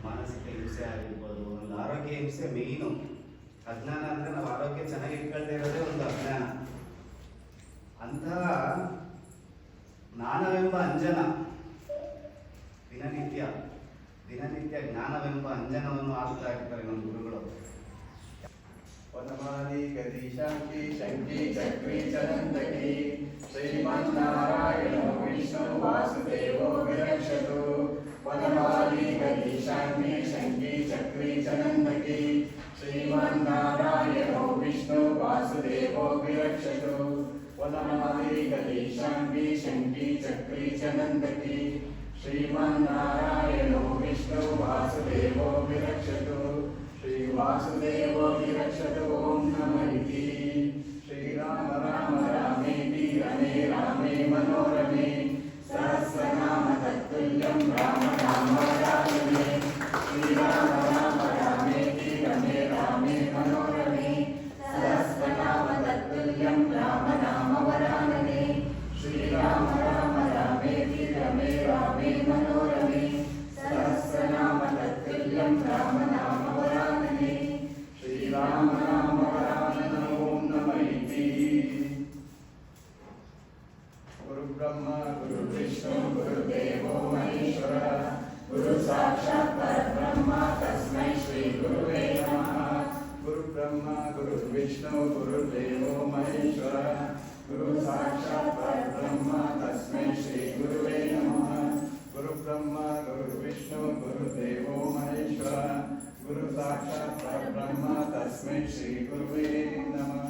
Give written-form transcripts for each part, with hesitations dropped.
ಮಾನಸಿಕ ಹಿಂಸೆ ಆಗಿರ್ಬೋದು, ಒಂದು ಆರೋಗ್ಯ ಹಿಂಸೆ ಮೇಯ್ನು. ಅಜ್ಞಾನ ಅಂದರೆ ನಾವು ಆರೋಗ್ಯ ಚೆನ್ನಾಗಿ ಇಟ್ಕೊಳ್ತಾ ಇರೋದೇ ಒಂದು ಅಜ್ಞಾನ. ಅಂತಹ ಜ್ಞಾನವೆಂಬ ಅಂಜನ ದಿನನಿತ್ಯ ಜ್ಞಾನವೆಂಬ ಅಂಜನವನ್ನು ಹಾಕ್ತಾ ಇರ್ತಾರೆ ನಮ್ಮ ಗುರುಗಳು. ವನಮಾಲಿ ಗದಿ ಶಾಂತಿ ಶಂಕಿ ಚಕ್ರಿ ಚರಂದಕಿ ಶ್ರೀಮನ್ನಾರಾಯಣೋ ವಿಷ್ಣು ವಾಸುದೇವೋ ವಿರಕ್ಷತು. ವನಮಾಲಿ ಗದಿ ಶಾಂತಿ ಶಂಕಿ ಚಕ್ರಿ ಚರಂದಕಿ ಶ್ರೀಮನ್ನಾರಾಯಣೋ ವಿಷ್ಣು ವಾಸುದೇವೋ ವಿರಕ್ಷತು. ವನಮಾಲಿ ಗದಿ ಶಾಂತಿ ಶಂಕಿ ಚಕ್ರಿ ಚರಂದಕಿ ಶ್ರೀಮನ್ನಾರಾಯಣೋ ವಿಷ್ಣು ವಾಸುದೇವೋ ವಿರಕ್ಷತು. ಶ್ರೀ ವಾಸುದೇವೋ ವಿರಕ್ಷತು. ಓಂ ನಮಃ ಇತಿ. ಶ್ರೀರಾಮ ರಾಮ ರಾಮೇತಿ ರಮೇ ರಾಮೇ ಮನೋರಮೆ ಸಹಸ್ರನಾಮ ತತ್ತುಲ್ಯಂ ರಾಮ ನಾಮ ವರಾನನೆ. ಶ್ರೀರಾಮ ರಾಮ ರಾಮೇತಿ ರಮೇ ರಾಮೇ ಮನೋರಮೆ ಸಹಸ್ರನಾಮ ತತ್ತುಲ್ಯಂ ರಾಮ ನಾಮ ವರಾನನೆ. ಶ್ರೀರಾಮ ರಾಮ ರಾಮೇತಿ ರಮೇ ರಾಮೇ ಮನೋರಮೆ ಸಹಸ್ರನಾಮ ತತ್ತುಲ್ಯಂ ರಾಮ ನಾಮ ವರಾನನೆ. ಶ್ರೀರಾಮ ರಾಮ ವರಾನನ. ಓಂ ನಮಃ ಇತಿ. ಗುರು ಬ್ರಹ್ಮ ಗುರು ವಿಷ್ಣು ಗುರುದೇವೋ ಮಹೇಶ್ವರ ಗುರು ಸಾಕ್ಷಾತ್ ಪರಬ್ರಹ್ಮ ತಸ್ಮೈ ಶ್ರೀ ಗುರುವೇ ನಮಃ. ಗುರು ಬ್ರಹ್ಮ ಗುರು ವಿಷ್ಣು ಗುರುದೇವೋ ಮಹೇಶ್ವರ ಗುರು ಸಾಕ್ಷಾತ್ ಪರಬ್ರಹ್ಮ ತಸ್ಮೈ ಶ್ರೀ ಗುರುವೇ ನಮಃ. ಗುರು ಬ್ರಹ್ಮ ಗುರು ವಿಷ್ಣು ಗುರುದೇವೋ ಮಹೇಶ್ವರ ಗುರು ಸಾಕ್ಷಾತ್ ಪರಬ್ರಹ್ಮ ತಸ್ಮೈ ಶ್ರೀ ಗುರುವೇ ನಮಃ.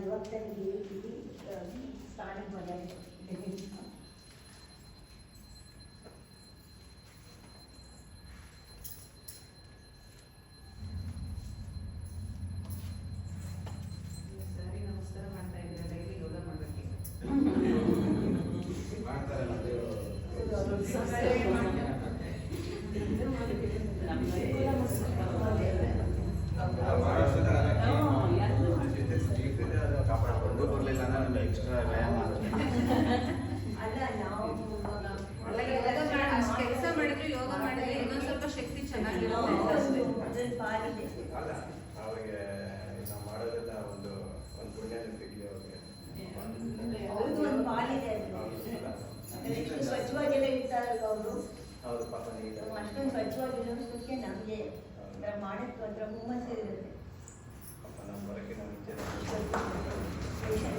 ಯುವಕರಿಗೆ ಸ್ಟಾರ್ಟಿಂಗ್ ಮರ್ಯಾದೆ ಸರಿ, ನಮಸ್ಕಾರ ಮಾಡ್ತಾ ಇದ್ದೀರಾ? ಡೈಲಿ ಯೋಗ ಮಾಡಬೇಕು ಮಾಡ್ತಾರಲ್ಲ ಕಾಪಾಡಿಕೊಂಡು ಬರಲಿಲ್ಲ ಅಂದ್ರೆ ನಮಗೆ ಎಕ್ಸ್ಟ್ರಾ ವ್ಯಾಯಾಮ ಆಗುತ್ತೆ. ಅಲ್ಲ ನಾವು ಕೆಲಸ ಮಾಡಿದ್ರೆ ಯೋಗ ಮಾಡಿದ್ರೆ ಇನ್ನೊಂದು ಸ್ವಲ್ಪ ಶಕ್ತಿ ಚೆನ್ನಾಗಿರುತ್ತೆ ಅದ್ರ ಪಾಲಿದೆ. ಅಲ್ಲ ಅವ್ರಿಗೆ ನಾವು ಮಾಡೋದೆಲ್ಲ ಒಂದು ಪುಣ್ಯ ಸಿಗಲಿ ಅವ್ರಿಗೆ. ಅವ್ರದ್ದು ಒಂದು ಪಾಲಿದೆ. ಎಷ್ಟು ಸ್ವಚ್ಛವಾಗೆಲ್ಲ ಇರ್ತಾರಲ್ಲ ಅವರು. ಹೌದು, ಪಾಪ ನೀಟಾಗಿ ಅಷ್ಟೊಂದು ಸ್ವಚ್ಛವಾಗಿರೋದಕ್ಕೆ ನಮಗೆ ಮಾಡೋದು ಅದರ ಹುಮ್ಮಸ್ಸು ಇರುತ್ತೆ. ಪಾಪ ನಮ್ಮ ಬರೋಕ್ಕೆ ನಮಗೆ ಪೇಷಂಟ್